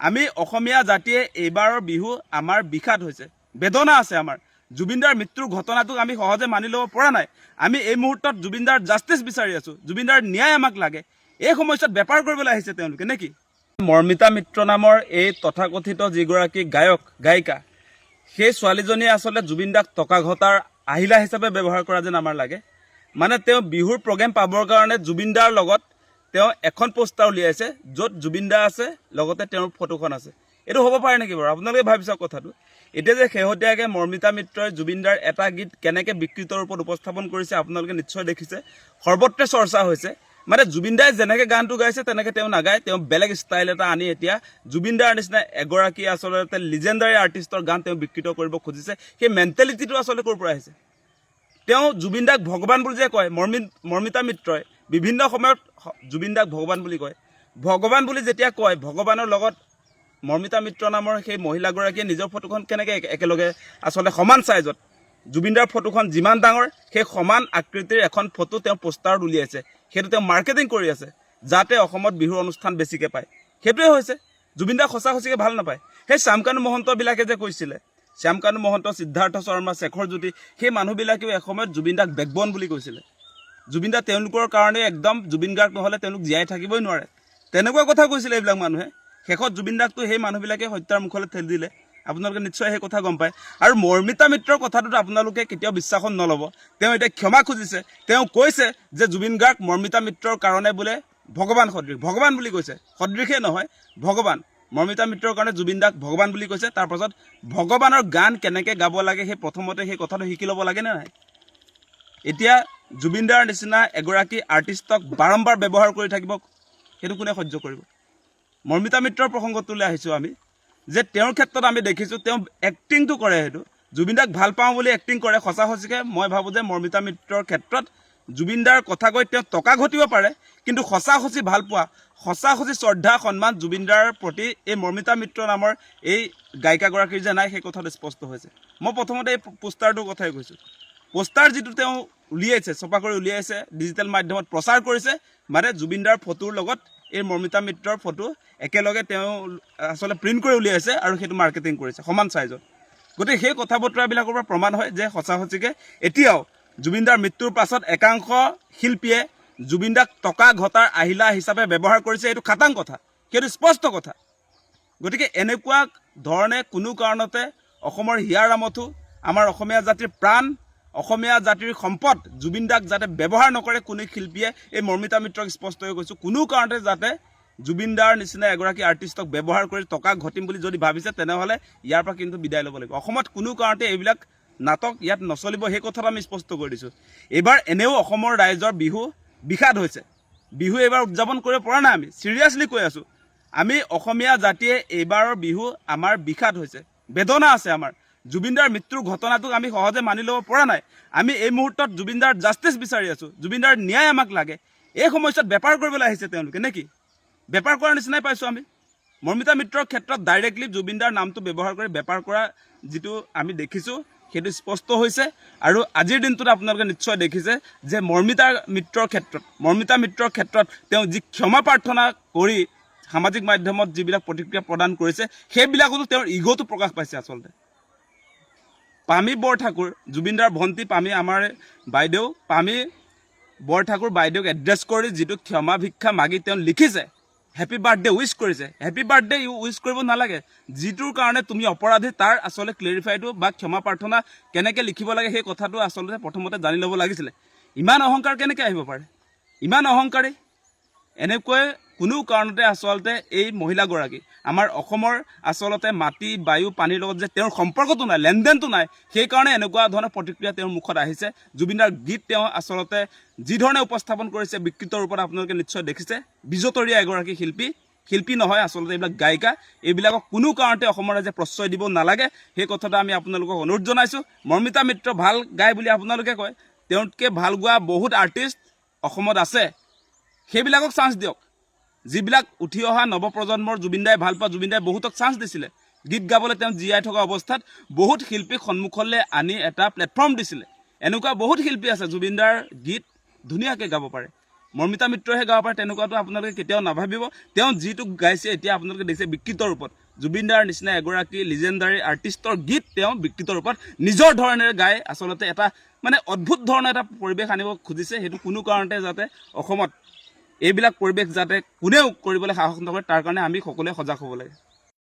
আমি অসমীয়া জাতিয়ে এইবাৰৰ বিহু আমাৰ বিষাদ হৈছে, বেদনা আছে আমাৰ। জুবিনদাৰ মৃত্যুৰ ঘটনাটোক আমি সহজে মানি ল'ব পৰা নাই। আমি এই মুহূৰ্তত জুবিনদাৰ জাষ্টিছ বিচাৰি আছোঁ, জুবিনদাৰ ন্যায় আমাক লাগে। এই সময়ছোৱাত বেপাৰ কৰিবলৈ আহিছে তেওঁলোকে নেকি? মৰ্মিতা মিত্ৰ নামৰ এই তথাকথিত যিগৰাকী গায়ক গায়িকা, সেই ছোৱালীজনীয়ে আচলতে জুবিনদাক টকা ঘটাৰ আহিলা হিচাপে ব্যৱহাৰ কৰা যেন আমাৰ লাগে। মানে তেওঁ বিহুৰ প্ৰগ্ৰেম পাবৰ কাৰণে জুবিনদাৰ লগত তেওঁ এখন পোষ্টাৰ উলিয়াইছে, য'ত জুবিনদা আছে, লগতে তেওঁৰ ফটোখন আছে। এইটো হ'ব পাৰে নেকি বাৰু? আপোনালোকে ভাবি চাওক কথাটো। এতিয়া যে শেহতীয়াকৈ মৰ্মিতা মিত্ৰই জুবিনদাৰ এটা গীত কেনেকৈ বিকৃত ৰূপত উপস্থাপন কৰিছে আপোনালোকে নিশ্চয় দেখিছে, সৰ্বত্ৰে চৰ্চা হৈছে। মানে জুবিনদাই যেনেকৈ গানটো গাইছে তেনেকৈ তেওঁ নাগায়, তেওঁ বেলেগ ষ্টাইল এটা আনি এতিয়া জুবিনদাৰ নিচিনা এগৰাকী আচলতে লিজেণ্ডাৰী আৰ্টিষ্টৰ গান তেওঁ বিকৃত কৰিব খুজিছে। সেই মেণ্টেলিটিটো আচলতে ক'ৰ পৰা আহিছে? তেওঁ জুবিনদাক ভগৱান বুলি যে কয়, মৰ্মিতা মিত্ৰই বিভিন্ন সময়ত জুবিনদাক ভগৱান বুলি কয়। ভগৱান বুলি যেতিয়া কয়, ভগৱানৰ লগত মৰ্মিতা মিত্ৰ নামৰ সেই মহিলাগৰাকীয়ে নিজৰ ফটোখন কেনেকৈ একেলগে আচলতে সমান চাইজত, জুবিনদাৰ ফটোখন যিমান ডাঙৰ সেই সমান আকৃতিৰ এখন ফটো তেওঁ পোষ্টাৰত উলিয়াইছে। সেইটো তেওঁ মাৰ্কেটিং কৰি আছে, যাতে অসমত বিহুৰ অনুষ্ঠান বেছিকৈ পায়। সেইটোৱে হৈছে। জুবিনদাক সঁচাকৈ ভাল নাপায়। সেই শ্যামকানু মহন্তবিলাকে যে কৈছিলে, শ্যামকানু মহন্ত, সিদ্ধাৰ্থ শৰ্মা, শেখৰ জ্যোতি, সেই মানুহবিলাকেও এসময়ত জুবিনদাক বেকবন বুলি কৈছিলে। জুবিনদা তেওঁলোকৰ কাৰণে একদম, জুবিন গাৰ্গ নহ'লে তেওঁলোক জীয়াই থাকিবই নোৱাৰে, তেনেকুৱা কথা কৈছিলে এইবিলাক মানুহে। শেষত জুবিনদাকতো সেই মানুহবিলাকে হত্যাৰ মুখলৈ ঠেলি দিলে। আপোনালোকে নিশ্চয় সেই কথা গম পায়। আৰু মৰ্মিতা মিত্ৰৰ কথাটোত আপোনালোকে কেতিয়াও বিশ্বাসত নল'ব। তেওঁ এতিয়া ক্ষমা খুজিছে। তেওঁ কৈছে যে জুবিন গাৰ্গ মৰ্মিতা মিত্ৰৰ কাৰণে বোলে ভগৱান সদৃশ, ভগৱান বুলি কৈছে, সদৃশেই নহয় ভগৱান। মৰ্মিতা মিত্ৰৰ কাৰণে জুবিনদাক ভগৱান বুলি কৈছে। তাৰপাছত ভগৱানৰ গান কেনেকৈ গাব লাগে সেই প্ৰথমতে সেই কথাটো শিকি ল'ব লাগে নে নাই? এতিয়া জুবিনদাৰ নিচিনা এগৰাকী আৰ্টিষ্টক বাৰম্বাৰ ব্যৱহাৰ কৰি থাকিব, সেইটো কোনে সহ্য কৰিব? মৰ্মিতা মিত্ৰৰ প্ৰসংগটোলৈ আহিছোঁ আমি, যে তেওঁৰ ক্ষেত্ৰত আমি দেখিছোঁ তেওঁ এক্টিংটো কৰে। সেইটো জুবিনদাক ভাল পাওঁ বুলি এক্টিং কৰে। সঁচাকৈ মই ভাবোঁ যে মৰ্মিতা মিত্ৰৰ ক্ষেত্ৰত জুবিনদাৰ কথা কৈ তেওঁ টকা ঘটিব পাৰে, কিন্তু সঁচি ভাল পোৱা, সঁচি শ্ৰদ্ধা সন্মান জুবিনদাৰ প্ৰতি এই মৰ্মিতা মিত্ৰ নামৰ এই গায়িকাগৰাকীৰ যে নাই, সেই কথাটো স্পষ্ট হৈছে। মই প্ৰথমতে এই পোষ্টাৰটোৰ কথাই কৈছোঁ। পোষ্টাৰ যিটো তেওঁ উলিয়াইছে, ছপা কৰি উলিয়াইছে, ডিজিটেল মাধ্যমত প্ৰচাৰ কৰিছে, মানে জুবিনদাৰ ফটোৰ লগত এই মৰ্মিতা মিত্ৰৰ ফটো একেলগে তেওঁ আচলতে প্ৰিণ্ট কৰি উলিয়াইছে আৰু সেইটো মাৰ্কেটিং কৰিছে সমান চাইজত। গতিকে সেই কথা বতৰাবিলাকৰ পৰা প্ৰমাণ হয় যে সঁচাকৈ এতিয়াও জুবিনদাৰ মৃত্যুৰ পাছত একাংশ শিল্পীয়ে জুবিনদাক টকা ঘটাৰ আহিলা হিচাপে ব্যৱহাৰ কৰিছে। এইটো খাটাং কথা, সেইটো স্পষ্ট কথা। গতিকে এনেকুৱা ধৰণে কোনো কাৰণতে অসমৰ হিয়াৰ আমঠু, আমাৰ অসমীয়া জাতিৰ প্ৰাণ, অসমীয়া জাতিৰ সম্পদ জুবিনদাক যাতে ব্যৱহাৰ নকৰে কোনো শিল্পীয়ে। এই মৰ্মিতা মিত্ৰক স্পষ্টকৈ কৈছোঁ, কোনো কাৰণতে যাতে জুবিনদাৰ নিচিনা এগৰাকী আৰ্টিষ্টক ব্যৱহাৰ কৰি টকা ঘটিম বুলি যদি ভাবিছে, তেনেহ'লে ইয়াৰ পৰা কিন্তু বিদায় ল'ব লাগিব। অসমত কোনো কাৰণতে এইবিলাক নাটক ইয়াত নচলিব, সেই কথাটো আমি স্পষ্ট কৰি দিছোঁ। এইবাৰ এনেও অসমৰ ৰাইজৰ বিহু বিষাদ হৈছে। বিহু এইবাৰ উদযাপন কৰিব পৰা নাই। আমি চিৰিয়াছলি কৈ আছোঁ, আমি অসমীয়া জাতিয়ে এইবাৰৰ বিহু আমাৰ বিষাদ হৈছে, বেদনা আছে আমাৰ। জুবিনদাৰ মৃত্যুৰ ঘটনাটোক আমি সহজে মানি ল'ব পৰা নাই। আমি এই মুহূৰ্তত জুবিনদাৰ জাষ্টিছ বিচাৰি আছোঁ, জুবিনদাৰ ন্যায় আমাক লাগে। এই সময়ছোৱাত বেপাৰ কৰিবলৈ আহিছে তেওঁলোকে নেকি? বেপাৰ কৰাৰ নিচিনাই পাইছোঁ আমি। মৰ্মিতা মিত্ৰৰ ক্ষেত্ৰত ডাইৰেক্টলি জুবিনদাৰ নামটো ব্যৱহাৰ কৰি বেপাৰ কৰা যিটো আমি দেখিছোঁ, সেইটো স্পষ্ট হৈছে। আৰু আজিৰ দিনটোত আপোনালোকে নিশ্চয় দেখিছে যে মৰ্মিতা মিত্ৰৰ ক্ষেত্ৰত তেওঁ যি ক্ষমা প্ৰাৰ্থনা কৰি সামাজিক মাধ্যমত যিবিলাক প্ৰতিক্ৰিয়া প্ৰদান কৰিছে, সেইবিলাকতো তেওঁৰ ইগ'টো প্ৰকাশ পাইছে আচলতে। পামী বৰঠাকুৰ, জুবিনদাৰ ভণ্টি পামী, আমাৰ বাইদেউ পামী বৰঠাকুৰ বাইদেউক এড্ৰেছ কৰি যিটো ক্ষমা ভিক্ষা মাগি তেওঁ লিখিছে, হেপী বাৰ্থডে উইচ কৰিছে। হেপী বাৰ্থডে উইচ কৰিব নালাগে। যিটোৰ কাৰণে তুমি অপৰাধী তাৰ আচলতে ক্লেৰিফাইটো বা ক্ষমা প্ৰাৰ্থনা কেনেকৈ লিখিব লাগে সেই কথাটো আচলতে প্ৰথমতে জানি ল'ব লাগিছিলে। ইমান অহংকাৰ কেনেকৈ আহিব পাৰে? ইমান অহংকাৰী। এনেকৈ কোনো কাৰণতে আচলতে এই মহিলাগৰাকী, আমাৰ অসমৰ আচলতে মাটি, বায়ু, পানীৰ লগত যে তেওঁৰ সম্পৰ্কটো নাই, লেনদেনটো নাই, সেইকাৰণে এনেকুৱা ধৰণৰ প্ৰতিক্ৰিয়া তেওঁৰ মুখত আহিছে। জুবিনদাৰ গীত তেওঁ আচলতে যিধৰণে উপস্থাপন কৰিছে বিকৃত ৰূপত আপোনালোকে নিশ্চয় দেখিছে। বিজতৰীয়া এগৰাকী শিল্পী নহয় আচলতে, এইবিলাক গায়িকা। এইবিলাকক কোনো কাৰণতে অসমৰ ৰাইজে প্ৰশ্ৰয় দিব নালাগে, সেই কথাটো আমি আপোনালোকক অনুৰোধ জনাইছোঁ। মৰ্মিতা মিত্ৰ ভাল গায় বুলি আপোনালোকে কয়, তেওঁতকৈ ভাল গোৱা বহুত আৰ্টিষ্ট অসমত আছে, সেইবিলাকক চান্স দিয়ক। যিবিলাক উঠি অহা নৱপ্ৰজন্মৰ জুবিনদাই ভাল পোৱা, জুবিনদাই বহুতক চান্স দিছিলে গীত গাবলৈ। তেওঁ জীয়াই থকা অৱস্থাত বহুত শিল্পীক সন্মুখলৈ আনি এটা প্লেটফৰ্ম দিছিলে। এনেকুৱা বহুত শিল্পী আছে জুবিনদাৰ গীত ধুনীয়াকৈ গাব পাৰে, মৰ্মিতা মিত্ৰহে গাব পাৰে তেনেকুৱাটো আপোনালোকে কেতিয়াও নাভাবিব তেওঁ যিটো গাইছে এতিয়া আপোনালোকে দেখিছে বিকৃত ৰূপত জুবিন দাৰ নিচিনা এগৰাকী লিজেণ্ডাৰী আৰ্টিষ্টৰ গীত তেওঁ বিকৃত ৰূপত নিজৰ ধৰণেৰে গাই আচলতে এটা মানে অদ্ভুত ধৰণৰ এটা পৰিৱেশ আনিব খুজিছে সেইটো কোনো কাৰণতে যাতে অসমত এইবিলাক পৰিৱেশ যাতে কোনেও কৰিবলৈ সাহস নকৰে তাৰ কাৰণে আমি সকলোৱে সজাগ হ'ব লাগে